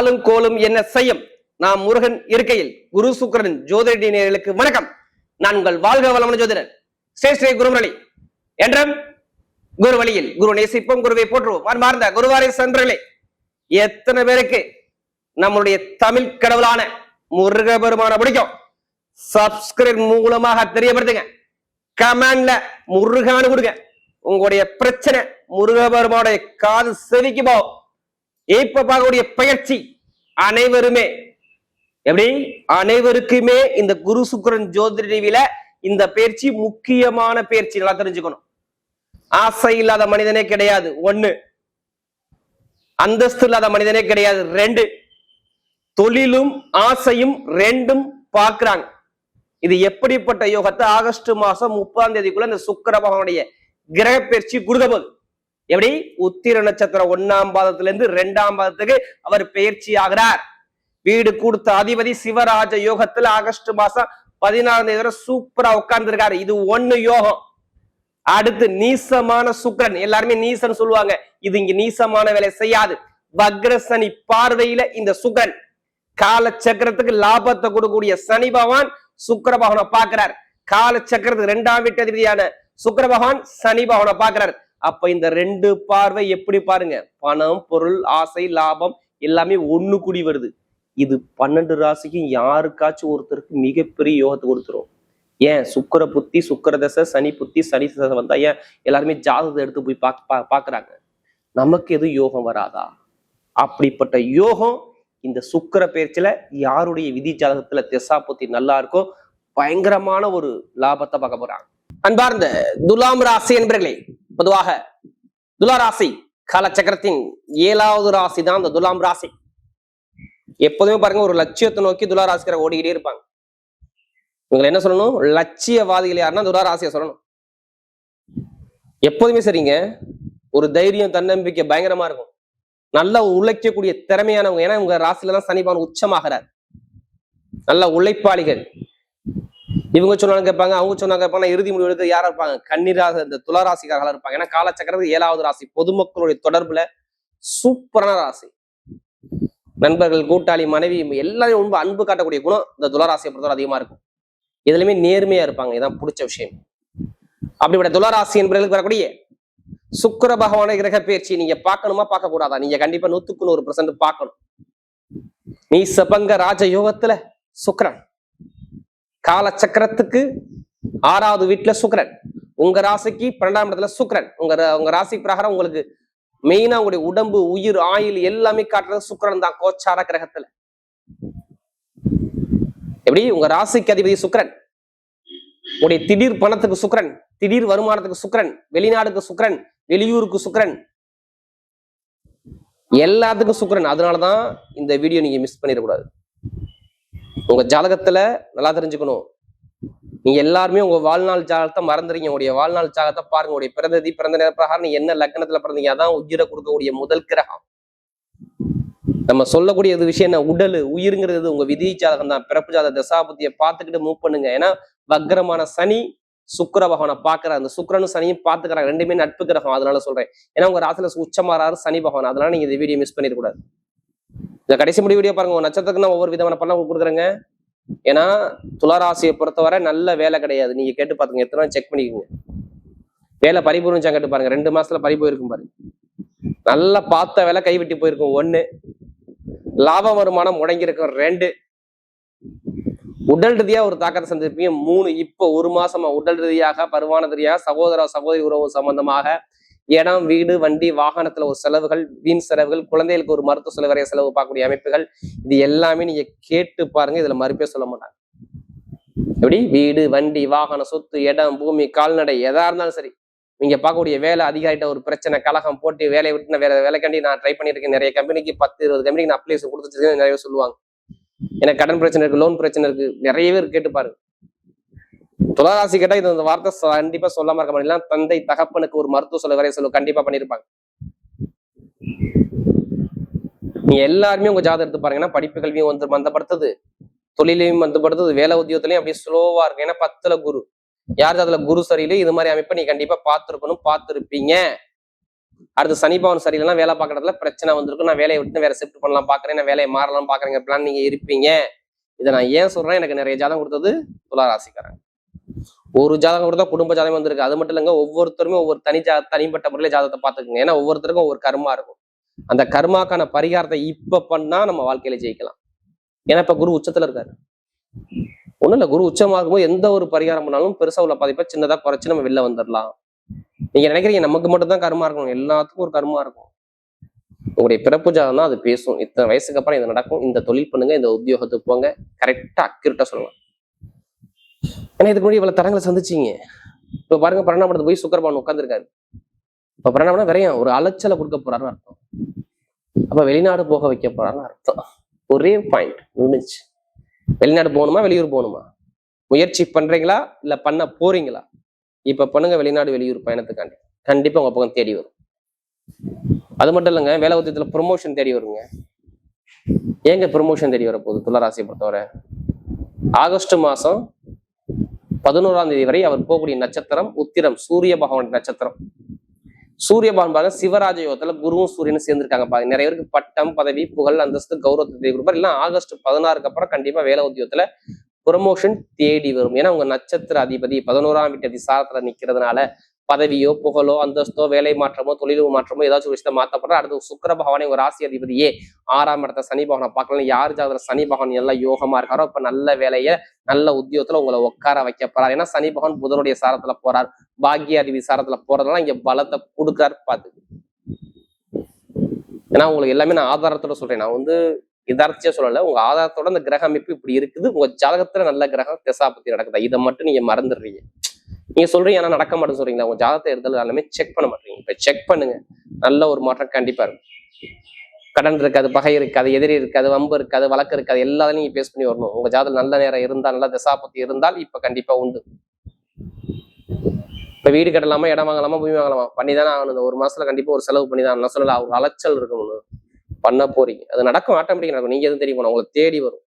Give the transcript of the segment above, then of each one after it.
ஆளும் கோலும் என்ன செய்யும்? நாம் முருகன் இருக்கையில் குரு சுக்கிரன் ஜோதிட நேயர்களுக்கு வணக்கம். நான் உங்கள் வாழ்க வளமான ஜோதிடர் ஸ்ரீ குருமணி என்றும் குரு வழியில் குரு நேசிப்போம், குருவை போற்றுவோம். அன்பார்ந்த குருவாரை சென்றர்களே, எத்தனை பேருக்கு நம்மளுடைய தமிழ் கடவுளான முருக பெருமான பிடிக்கும்? சப்ஸ்கிரைப் மூலமாக தெரியப்படுத்துங்க. கமெண்ட்ல முருகான்னு கொடுங்க. உங்களுடைய பிரச்சனை முருக பெருமானுடைய காது செவிக்கு போகும். இப்ப பார்க்கக்கூடிய பயிற்சி அனைவருமே எப்படி அனைவருக்குமே இந்த குரு சுக்கிரன் ஜோதிட டிவியில இந்த பயிற்சி முக்கியமான பயிற்சி. நல்லா தெரிஞ்சுக்கணும். ஆசை இல்லாத மனிதனே கிடையாது. 1, அந்தஸ்து இல்லாத மனிதனே கிடையாது. 2, தொழிலும் ஆசையும் 2ம் பார்க்கிறாங்க. இது எப்படிப்பட்ட யோகத்தை ஆகஸ்ட் மாசம் 30ஆம் தேதிக்குள்ள இந்த சுக்கிர பகவானுடைய கிரக பயிற்சி கொடுக்க போகுது. எப்படி? உத்திர நட்சத்திரம் 1ஆம் பாதத்துல இருந்து 2ஆம் பாதத்துக்கு அவர் பயிற்சி ஆகிறார். வீடு கொடுத்த அதிபதி சிவராஜ யோகத்துல ஆகஸ்ட் மாசம் 16ஆம் தேதி வரை சூப்பரா உட்கார்ந்து இருக்காரு. இது 1 யோகம். அடுத்து நீசமான சுக்கிரன், எல்லாருமே நீசன் சொல்லுவாங்க. இது இங்க நீசமான வேலை செய்யாது. வக்ரசனி பார்வையில இந்த சுக்கிரன் கால சக்கரத்துக்கு லாபத்தை கொடுக்கக்கூடிய சனி பகவான் சுக்கிர பகவானை பார்க்கிறார். கால சக்கரத்துக்கு 2ஆம் வீட்டு அதிபதியான சுக்கிர பகவான் சனி பகவானை பார்க்கிறார். அப்ப இந்த 2 பார்வை எப்படி பாருங்க, பணம், பொருள், ஆசை, லாபம் எல்லாமே ஒண்ணு கூடி வருது. இது 12 ராசிக்கும் யாருக்காச்சும் ஒருத்தருக்கு மிகப்பெரிய யோகத்தை கொடுத்துரும். ஏன்? சுக்கிர புத்தி, சுக்கிர தசை, சனி புத்தி, சனி தசை வந்தா ஏன் எல்லாருமே ஜாதகத்தை எடுத்து போய் பாக்குறாங்க? நமக்கு எதுவும் யோகம் வராதா? அப்படிப்பட்ட யோகம் இந்த சுக்கிர பயிற்சியில யாருடைய விதி ஜாதகத்துல திசா புத்தி நல்லா இருக்கோ பயங்கரமான ஒரு லாபத்தை பார்க்க போறாங்க. அன்பார்ந்த துலாம் ராசி என்பர்களே, பொதுவாக துலா ராசி காலச்சக்கரத்தின் 7வது ராசி தான் இந்த துலாம் ராசி. எப்போதுமே பாருங்க, ஒரு லட்சியத்தை நோக்கி துலா ராசிக்கார ஓடிக்கிட்டே இருப்பாங்க. இவங்களை என்ன சொல்லணும்? லட்சியவாதிகள் யாருன்னா துலா ராசியை சொல்லணும். எப்போதுமே சரிங்க, ஒரு தைரியம், தன்னம்பிக்கை பயங்கரமா இருக்கும். நல்லா உழைக்கக்கூடிய திறமையானவங்க. ஏன்னா உங்க ராசியில தான் சனி பகவான் உச்சமாகிறார். நல்ல உழைப்பாளிகள். இவங்க சொன்னாலும் கேட்பாங்க, அவங்க சொன்னாங்க கேட்பாங்க. இறுதி முடிவு எடுத்து யாரா இருப்பாங்க? கன்னிராசி, இந்த துளாராசிக்காரர்களா இருப்பாங்க. ஏன்னா காலச்சக்கரத்து 7வது ராசி, பொதுமக்களுடைய தொடர்புல சூப்பரான ராசி. நண்பர்கள், கூட்டாளி, மனைவி எல்லாரையும் ரொம்ப அன்பு காட்டக்கூடிய குணம் இந்த துளாராசியை பொறுத்தவரை அதிகமா இருக்கும். இதுலயுமே நேர்மையா இருப்பாங்க. இதான் பிடிச்ச விஷயம். அப்படிப்பட்ட துளாராசி என்பவர்களுக்கு வரக்கூடிய சுக்கிர பகவான கிரக பயிற்சி நீங்க பார்க்கணுமா பார்க்க கூடாதா? நீங்க கண்டிப்பா 100% பார்க்கணும். நீ சபங்க ராஜ யோகத்துல சுக்கிரன், காலச்சக்கரத்துக்கு 6வது வீட்டுல சுக்கிரன், உங்க ராசிக்கு 12ஆம் இடத்துல சுக்கிரன். உங்க ராசி பிரகாரம் உங்களுக்கு மெயினா உங்களுடைய உடம்பு, உயிர், ஆயுள் எல்லாமே காட்டுறது சுக்கிரன் தான். கோச்சார கிரகத்துல எப்படி? உங்க ராசிக்கு அதிபதி சுக்கிரன், உடைய திடீர் பணத்துக்கு சுக்கிரன், திடீர் வருமானத்துக்கு சுக்கிரன், வெளிநாடுக்கு சுக்கிரன், வெளியூருக்கு சுக்கிரன், எல்லாத்துக்கும் சுக்கிரன். அதனாலதான் இந்த வீடியோ நீங்க மிஸ் பண்ணிடக்கூடாது. உங்க ஜாதகத்துல நல்லா தெரிஞ்சுக்கணும். நீங்க எல்லாருமே உங்க வாழ்நாள் ஜாதகத்தை மறந்துறீங்க. உங்களுடைய வாழ்நாள் ஜாதகத்தை பாருங்க. உடைய பிறந்ததி, பிறந்த நேர பிரகாரம் நீ என்ன லக்னத்துல பிறந்தீங்க, அதான் உயிரை கொடுக்கக்கூடிய முதல் கிரகம். நம்ம சொல்லக்கூடிய விஷயம் என்ன? உடல், உயிருங்கிறது உங்க விதி ஜாதகம் தான். பிறப்பு ஜாதக தசாபுத்தியை பார்த்துக்கிட்டு மூவ் பண்ணுங்க. ஏன்னா வக்ரமான சனி சுக்கிர பகவானை பார்க்கிற அந்த சுக்கிரனும் சனியும் பார்த்துக்கிறாங்க. 2மே நட்பு கிரகம். அதனால சொல்றேன். ஏன்னா உங்க ராசியில உச்சமாறாரு சனி பகவான். அதனால நீங்க இந்த வீடியோ மிஸ் பண்ணிடக்கூடாது. இந்த கடைசி முடிவு வீடியோ பாருங்க. நட்சத்திரத்துக்கு நான் ஒவ்வொரு விதமான பலன் கொடுக்குறேங்க. ஏன்னா துளாராசியை பொறுத்தவரை நல்ல வேலை கிடையாது. நீங்க கேட்டு பாத்துங்க, எத்தனை செக் பண்ணிக்கோங்க. வேலை பறிபூர்ணம் கேட்டு பாருங்க. 2 மாசத்துல பறி போயிருக்கும் பாருங்க. நல்லா பார்த்த வேலை கைவிட்டு போயிருக்கும். 1, லாபம் வருமானம் முடங்கி இருக்கும். 2, உடல் ரீதியா ஒரு தாக்கத்தை சந்திப்பீங்க. 3, இப்போ 1 மாசமா உடல் ரீதியாக, பருவான ரீதியாக, சகோதர சகோதரி உறவு சம்பந்தமாக இடம், வீடு, வண்டி, வாகனத்துல ஒரு செலவுகள், வீண் செலவுகள், குழந்தைகளுக்கு ஒரு மருத்துவ செலவு வரைய செலவு பார்க்கக்கூடிய அமைப்புகள், இது எல்லாமே நீங்க கேட்டு பாருங்க. இதுல மறுப்பே சொல்ல மாட்டாங்க. எப்படி? வீடு, வண்டி, வாகனம், சொத்து, இடம், பூமி, கால்நடை எதா இருந்தாலும் சரி, நீங்க பார்க்கக்கூடிய வேலை, அதிகாரிட்ட ஒரு பிரச்சனை, கலகம், போட்டு வேலையை விட்டு நான் வேற வேலைக்காண்டி நான் ட்ரை பண்ணிருக்கேன். நிறைய கம்பெனிக்கு 10-20 கம்பெனிக்கு நான் அப்ளைஸ் கொடுத்துட்டு நிறைய சொல்லுவாங்க. எனக்கு கடன் பிரச்சனை இருக்கு, லோன் பிரச்சனை இருக்கு, நிறைய பேர் கேட்டு பாருங்க. துளாராசி கேட்டா இது இந்த வார்த்தை கண்டிப்பா சொல்லாம இருக்க முடியல. தந்தை தகப்பனுக்கு ஒரு மருத்துவ செலவு வரைய செலவு கண்டிப்பா பண்ணிருப்பாங்க. நீங்க எல்லாருமே உங்க ஜாதகம் எடுத்து பாருங்கன்னா படிப்பு கல்வியும் வந்து மந்தப்படுத்துது, தொழிலையும் மந்தப்படுத்துது, வேலை உத்தியோகத்திலையும் அப்படியே ஸ்லோவா இருக்கு. ஏன்னா 10ல குரு. யார் அதுல குரு சரியில்லை, இது மாதிரி அமைப்பை நீ கண்டிப்பா பார்த்துருக்கணும், பார்த்துருப்பீங்க. அடுத்து சனி பகவான் சரியில்லைன்னா வேலை பார்க்கறதுல பிரச்சனை வந்திருக்கும். நான் வேலையை விட்டு வேற ஷிஃப்ட் பண்ணலாம் பாக்குறேன், நான் வேலையை மாறலாம் பாக்குறேங்க பிளான் நீங்க இருப்பீங்க. இதை நான் ஏன் சொல்றேன், எனக்கு நிறைய ஜாதகம் கொடுத்தது துலா ராசிக்காரங்க. ஒரு ஜாதகம் கொடுத்தா குடும்ப ஜாதகம் வந்திருக்கு. அது மட்டும் இல்லைங்க, ஒவ்வொருத்தருமே ஒவ்வொரு தனிப்பட்ட முறையில ஜாதகத்தை பார்த்துக்குங்க. ஏன்னா ஒவ்வொருத்தருக்கும் ஒவ்வொரு கர்மா இருக்கும். அந்த கர்மாக்கான பரிகாரத்தை இப்ப பண்ணா நம்ம வாழ்க்கையில ஜெயிக்கலாம். ஏன்னா இப்ப குரு உச்சத்துல இருக்காரு. ஒண்ணும் இல்ல, குரு உச்சமா இருக்கும்போது எந்த ஒரு பரிகாரம் பண்ணாலும் பெருசா உள்ள பாதிப்பை சின்னதா குறைச்சு நம்ம வெளில வந்துடலாம். நீங்க நினைக்கிறீங்க நமக்கு மட்டும் தான் கர்மா இருக்கணும், எல்லாத்துக்கும் ஒரு கர்மா இருக்கும். உங்களுடைய பிறப்பு ஜாதகம் தான் அது பேசும். இத்தனை வயசுக்கு அப்புறம் இது நடக்கும், இந்த தொழில் பண்ணுங்க, இந்த உத்தியோகத்துக்கு போங்க, கரெக்டா அக்யூரேட்டா சொல்லலாம். ஏன்னா இதுக்கு முன்னாடி இவ்வளவு தரங்களை சந்திச்சீங்க. இப்ப பாருங்க, 12ஆம் இடத்துல போய் சுக்கிரபகவான் உட்கார்ந்துருக்காரு. இப்ப 12ஆம் விரையும் ஒரு அலைச்சலை கொடுக்க போறாருன்னு அர்த்தம். அப்ப வெளிநாடு போக வைக்க போறாருன்னு அர்த்தம். ஒரே பாயிண்ட் முடிஞ்சு. வெளிநாடு போகணுமா வெளியூர் போகணுமா, முயற்சி பண்றீங்களா இல்ல பண்ண போறீங்களா? இப்ப பண்ணுங்க வெளிநாடு வெளியூர் பயணத்துக்காண்டி, கண்டிப்பா உங்க பக்கம் தேடி வரும். அது மட்டும் இல்லைங்க, வேலை உத்தியத்துல ப்ரொமோஷன் தேடி வருங்க. ஏங்க ப்ரொமோஷன் தேடி வர போகுது துளாராசியை பொறுத்தவரை? ஆகஸ்ட் மாசம் 11ஆம் தேதி வரை அவர் போகக்கூடிய நட்சத்திரம் உத்திரம், சூரிய பகவான் நட்சத்திரம். சூரிய பகவான் பாருங்க சிவராஜ யோகத்துல குருவும் சூரியனும் சேர்ந்திருக்காங்க பாருங்க. நிறைய பேருக்கு பட்டம், பதவி, புகழ், அந்தஸ்து, கௌரவத்தை கொடுப்பார். இல்லை ஆகஸ்ட் 16க்கு அப்புறம் கண்டிப்பா வேலை உத்தியோகத்துல ப்ரொமோஷன் தேடி வரும். ஏன்னா உங்க நட்சத்திர அதிபதி 11ஆம் வீட்டு அதிசாரத்துல நிக்கிறதுனால பதவியோ, புகழோ, அந்தஸ்தோ, வேலை மாற்றமோ, தொழில் மாற்றமோ ஏதாச்சும் விஷயத்த மாற்றப்படுற. அடுத்து சுக்கிர பகவானே ஒரு ராசி அதிபதியே 6ஆம் இடத்த சனி பகவானை பார்க்கலாம். யார் ஜாதகத்துல சனி பகவான் எல்லாம் யோகமா இருக்காரோ இப்ப நல்ல வேலையை நல்ல உத்தியோகத்துல உங்களை உட்கார வைக்க போறாரு. ஏன்னா சனி பகவான் புதனுடைய சாரத்துல போறார், பாக்கிய அதிபதி சாரத்துல போறதுனால இங்க பலத்தை கொடுக்குறாரு பாத்து. ஏன்னா உங்களுக்கு எல்லாமே நான் ஆதாரத்தோட சொல்றேன், நான் யதார்த்தியா சொல்லல. உங்க ஆதாரத்தோட அந்த கிரக அமைப்பு இப்படி இருக்குது, உங்க ஜாதகத்துல நல்ல கிரகம் திசாபத்தி நடக்குதா, இதை மட்டும் நீங்க மறந்துடுறீங்க. நீங்க சொல்றீங்க ஆனா நடக்க மாட்டேன்னு சொல்றீங்களா? உங்க ஜாதகத்தை எடுத்தாலும் எல்லாமே செக் பண்ண மாட்டீங்க. இப்ப செக் பண்ணுங்க, நல்ல ஒரு மாற்றம் கண்டிப்பா இருக்கும். கடன் இருக்காது, பகை இருக்காது, எதிரி இருக்காது, வம்பு இருக்காது, வழக்கு இருக்காது, எல்லாத்தையும் நீங்க பேஸ் பண்ணி வரணும். உங்க ஜாதகம் நல்ல நேரம் இருந்தால், நல்ல திசாபத்தி இருந்தால் இப்ப கண்டிப்பா உண்டு. இப்ப வீடு கட்டலாமா, இடம் வாங்கலாமா, பூமி வாங்கலாமா, பண்ணிதானே ஆகணும். இந்த ஒரு மாசத்துல கண்டிப்பா ஒரு செலவு பண்ணிதான். நான் சொல்லல, அவங்க அலைச்சல் இருக்கணும், பண்ண போறீங்க, அது நடக்கும், ஆட்டோமேட்டிக்கா நடக்கும். நீங்க எதுவும் தெரியும், உங்களை தேடி வரும்.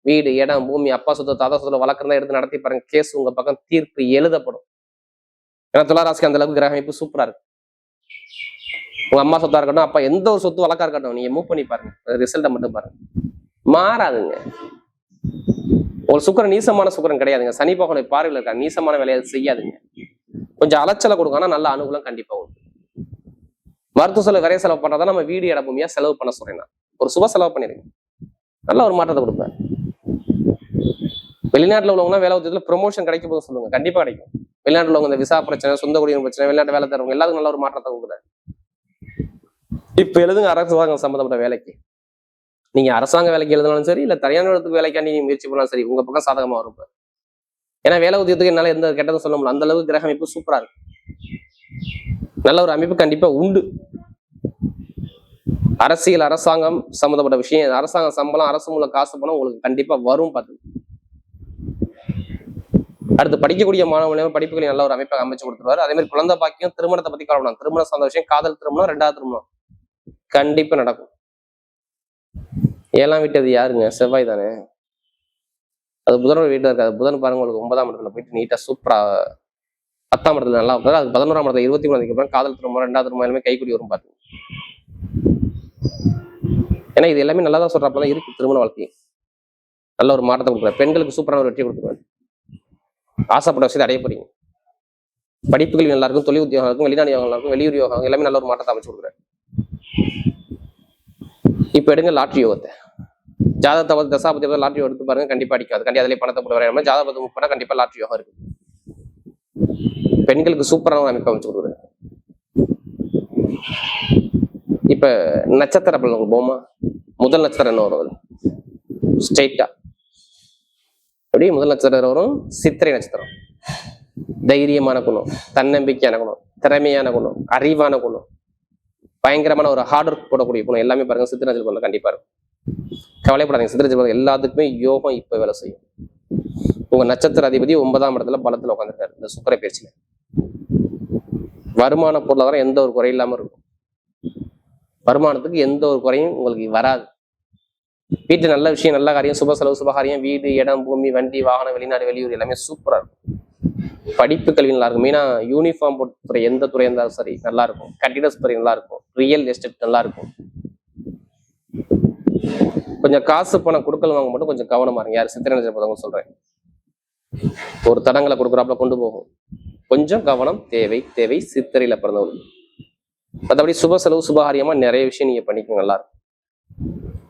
வீடு, இடம், பூமி, அப்பா சொத்து, தாத்தா சொத்துல வழக்கம் எடுத்து நடத்தி பாருங்க, கேஸ் உங்க பக்கம் தீர்ப்பு எழுதப்படும். ஏன்னா துளாராசிக்கு அந்த அளவுக்கு கிரக அமைப்பு சூப்பரா இருக்கு. உங்க அம்மா சொத்தா இருக்கட்டும், அப்பா எந்த ஒரு சொத்து வழக்கா இருக்கட்டும், நீங்க மூவ் பண்ணி பாருங்க, ரிசல்ட்டை மட்டும் பாருங்க, மாறாதுங்க. ஒரு சுக்கரன் நீசமான சுக்கரன் கிடையாதுங்க. சனி பகவானுடைய பார்வையில் இருக்கா, நீசமான வேலையை செய்யாதுங்க. கொஞ்சம் அலைச்சலை கொடுக்கும், ஆனா நல்ல அனுகூலம் கண்டிப்பா உண்டு. மருத்துவ செலவு விரைய செலவு பண்றதா நம்ம வீடு இட பூமியா செலவு பண்ண சொல்றேன். ஒரு சுப செலவு பண்ணிருங்க, நல்ல ஒரு மாற்றத்தை கொடுப்பேன். வெளிநாட்டுல உள்ளவங்க வேலை உத்தியத்துல ப்ரொமோஷன் கிடைக்கும் போது சொல்லுங்க, கண்டிப்பா கிடைக்கும். வெளிநாட்டுல உள்ளவங்க இந்த விசா பிரச்சனை, சொந்த குடியுரிமை பிரச்சனை, வெளிநாட்டு வேலை தரவங்க எல்லாத்துக்கும் நல்ல ஒரு மாற்றத்தை கொடுக்குறாரு. இப்ப எழுதுங்க அரசாங்கம் சம்பந்தப்பட்ட வேலைக்கு. நீங்க அரசாங்க வேலைக்கு எழுதினாலும் சரி, இல்ல தனியார் வேலைக்காண்டி நீங்க முயற்சி பண்ணாலும் சரி, உங்க பக்கம் சாதகமா வரும். ஏன்னா வேலை உத்தியத்துக்கு என்னால எந்த கெட்டதும் சொல்ல முடியல, அந்த அளவுக்கு கிரக அமைப்பு சூப்பரா இருக்கு. நல்ல ஒரு அமைப்பு கண்டிப்பா உண்டு. அரசியல், அரசாங்கம் சம்பந்தப்பட்ட விஷயம், அரசாங்க சம்பளம், அரசு மூலம் காசு பணம் உங்களுக்கு கண்டிப்பா வரும். பார்த்து அடுத்து படிக்கக்கூடிய மாணவர்கள் படிப்புகளை நல்ல ஒரு அமைப்பை அமைச்சு கொடுத்துருவாரு. அதே மாதிரி குழந்தை பாக்கியம், திருமணத்தை பத்தி கவலை, திருமணம் சார்ந்த விஷயம், காதல் திருமணம், 2வது திருமணம் கண்டிப்பா நடக்கும். 7ஆம் வீட்டு அது யாருங்க? செவ்வாய் தானே. அது புதனோட வீட்டுல இருக்காது. புதன் பாருங்க உங்களுக்கு 9ஆம் இடத்துல போயிட்டு நீட்டா சூப்பரா 10ஆம் இடத்துல நல்லா இருக்காது. அது 11ஆம் இடத்துல 23 அப்புறம் காதல் திருமணம், 2வது திருமணம் எல்லாமே கைக்கூடி வரும் பாத்து. ஏன்னா இது எல்லாமே நல்லா தான் சொல்றப்பதான் இருக்கு. திருமண வாழ்க்கை நல்ல ஒரு மாற்றத்தை கொடுக்குறாரு. பெண்களுக்கு சூப்பரான ஒரு வெற்றி கொடுத்துருவாரு. ஆசைப்பட்ட விஷயத்தை அடைய போறீங்க. படிப்புகள் நல்லா இருக்கும், தொழில் உத்தியோகம் இருக்கும், வெளிநாடு யோகம் இருக்கும், வெளியூர் யோகம் எல்லாமே நல்ல ஒரு மாற்றத்தை அமைச்சு கொடுக்குறாரு. இப்ப எடுங்க லாட்ரி யோகத்தை. ஜாதகத்தை வந்து தசாபதி லாட்ரி எடுத்து பாருங்க, கண்டிப்பா அடிக்காது. கண்டிப்பா அதிலே பணத்தை போட்டு வர ஜாதகத்தை மூவ் பண்ணா கண்டிப்பா லாட்ரி யோகம் இருக்கு. பெண்களுக்கு சூப்பரான ஒரு அமைப்பு அமைச்சு கொடுக்குறாரு. இப்ப நட்சத்திர பலன் போமா, முதல் நட்சத்திரம் என்ன வரும்? ஸ்ட்ரெயிட்டா எப்படி முதல் நட்சத்திரம் வரும்? சித்திரை நட்சத்திரம். தைரியமான குணம், தன்னம்பிக்கையான குணம், திறமையான குணம், அறிவான குணம், பயங்கரமான ஒரு ஹார்ட் ஒர்க் போடக்கூடிய குணம் எல்லாமே பாருங்க சித்திரை நட்சத்திரம் கண்டிப்பா இருக்கும். கவலைப்படாதீங்க, சித்திரை நட்சத்திரம் எல்லாத்துக்குமே யோகம் இப்ப வேலை செய்யும். உங்க நட்சத்திர அதிபதி 9ஆம் இடத்துல பலத்துல உட்காந்துருக்காரு இந்த சுக்கிர பயிற்சியில. வருமான பொருளாதாரம் எந்த ஒரு குறை இல்லாம இருக்கும். வருமானத்துக்கு எந்த ஒரு குறையும் உங்களுக்கு வராது. வீட்டுல நல்ல விஷயம், நல்ல காரியம், சுப செலவு, சுபகாரியம், வீடு, இடம், பூமி, வண்டி, வாகனம், வெளிநாடு, வெளியூர் எல்லாமே சூப்பரா இருக்கும். படிப்பு கல்வி நல்லா இருக்கும். மெயினா யூனிஃபார்ம் போட்டுற எந்த துறை இருந்தாலும் சரி நல்லா இருக்கும். கட்டிடஸ் துறை நல்லா இருக்கும். ரியல் எஸ்டேட் நல்லா இருக்கும். கொஞ்சம் காசு பணம் கொடுக்கல் வாங்க மட்டும் கொஞ்சம் கவனமா இருங்க. யார் சித்திரை நட்சத்திரம் சொல்றேன், ஒரு தடங்களை கொடுக்குறாப்புல கொண்டு போகும். கொஞ்சம் கவனம் தேவை சித்திரையில பிறந்தவர்கள். மற்றபடி சுப செலவு சுபகாரியமா நிறைய விஷயம் நீங்க பண்ணிக்கோங்க, நல்லா இருக்கும்.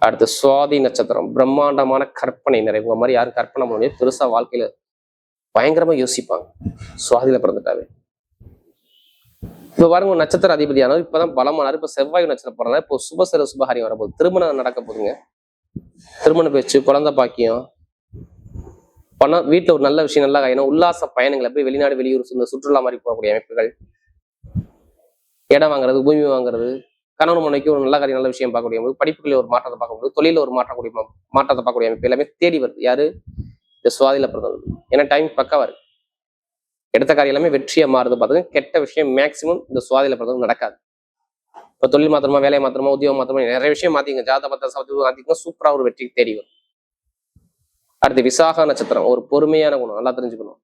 அடுத்து சுவாதி நட்சத்திரம், பிரம்மாண்டமான கற்பனை நிறைய. உங்க மாதிரி யாரும் கற்பனை பண்ண முடியாது. பெருசா வாழ்க்கையில பயங்கரமா யோசிப்பாங்க சுவாதியில பிறந்துட்டாவே. இப்ப பாருங்க, நட்சத்திர அதிபதியானவர் இப்பதான் பலமானார். இப்ப செவ்வாய் நட்சத்திரம் போறதுனால இப்போ சுப செலவு சுபகாரியம் வரப்போகுது. திருமணம் நடக்க போதுங்க. திருமண பேச்சு, குழந்தை பாக்கியம், பணம், வீட்டுல ஒரு நல்ல விஷயம் நல்லா காயணும். உல்லாச பயணங்களை போய் வெளிநாடு வெளியூர் இந்த சுற்றுலா மாதிரி போகக்கூடிய அமைப்புகள், இடம் வாங்குறது, பூமி வாங்குறது, கணவன் மனைக்கு ஒரு நல்ல காரியம் நல்ல விஷயம் பார்க்கக்கூடிய அமைப்பு, படிப்புகளில் ஒரு மாற்றத்தை பார்க்க முடியும், தொழில ஒரு மாற்றத்தை பார்க்கக்கூடிய அமைப்பு எல்லாமே தேடி வருது. யாரு? இந்த சுவாதியில பிறந்தவர்கள். ஏன்னா டைம் பக்காவா இருக்கு. எடுத்த காரியம் எல்லாமே வெற்றியா மாறுது. பார்த்துங்க, கெட்ட விஷயம் மேக்சிமம் இந்த சுவாதியில பிறந்தவங்க நடக்காது. இப்போ தொழில் மாத்திரமா, வேலையை மாத்திரமா, உத்தியோகம் மாத்திரமா, நிறைய விஷயம் மாத்திங்க. ஜாத பத்திர சவத்துக்கு மாத்திங்க, சூப்பரா ஒரு வெற்றி தேடி வரும். அடுத்து விசாக நட்சத்திரம், ஒரு பொறுமையான குணம் நல்லா தெரிஞ்சுக்கணும்.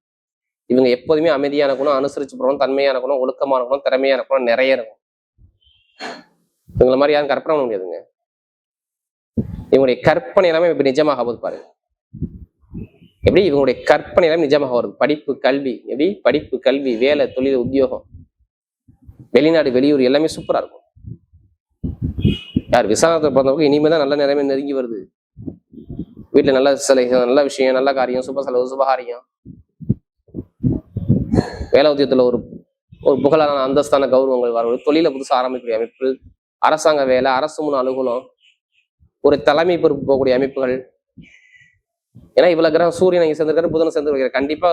இவங்க எப்போதுமே அமைதியான குணம், அனுசரிச்சு போகணும், தன்மையான குணம், ஒழுக்கமான குணம், திறமையான குணம் நிறைய இருக்கும். இவங்களை மாதிரி யாரும் கற்பனை பண்ண முடியாதுங்க. இவங்களுடைய கற்பனை எல்லாமே இப்ப நிஜமாக போது பாருங்க. எப்படி இவங்களுடைய கற்பனை எல்லாமே நிஜமாக வருது. படிப்பு கல்வி, எப்படி படிப்பு கல்வி, வேலை, தொழில், உத்தியோகம், வெளிநாடு வெளியூர் எல்லாமே சூப்பரா இருக்கும். யார் விசாகத்தில் பிறந்தவங்க இனிமேதான் நல்ல நிலைமை நெருங்கி வருது. வீட்டுல நல்ல சிலை, நல்ல விஷயம், நல்ல காரியம், சுப செலவு சுபகாரியம், வேலை உத்தியத்துல ஒரு ஒரு புகழான அந்தஸ்தான கௌரவங்கள் வர, தொழில புதுசா ஆரம்பிக்கக்கூடிய அமைப்பு, அரசாங்க வேலை, அரசு முன் அலுவலம், ஒரு தலைமை பொறுப்பு போகக்கூடிய அமைப்புகள். ஏன்னா இவ்வளவு கிரகம் சூரியன் இங்க சேர்ந்திருக்காரு, புதனை சேர்ந்து வைக்கிற, கண்டிப்பா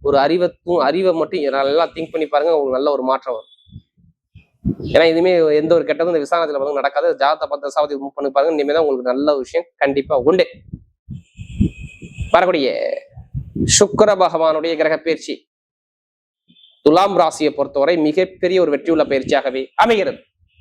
ஒரு அறிவை மட்டும் நல்லா திங்க் பண்ணி பாருங்க, உங்களுக்கு நல்ல ஒரு மாற்றம் வரும். ஏன்னா இதுவுமே எந்த ஒரு கெட்டதும் இந்த விசாரணத்துல நடக்காது. ஜாதகத்தை பார்த்து சாவதி மூவ் பண்ணி பாருங்க, இனிமேதான் உங்களுக்கு நல்ல விஷயம் கண்டிப்பா உண்டு. வரக்கூடிய சுக்கிர பகவானுடைய கிரக பயிற்சி துலாம் ராசியை பொறுத்தவரை மிகப்பெரிய ஒரு வெற்றியுள்ள பயிற்சியாகவே அமைகிறது.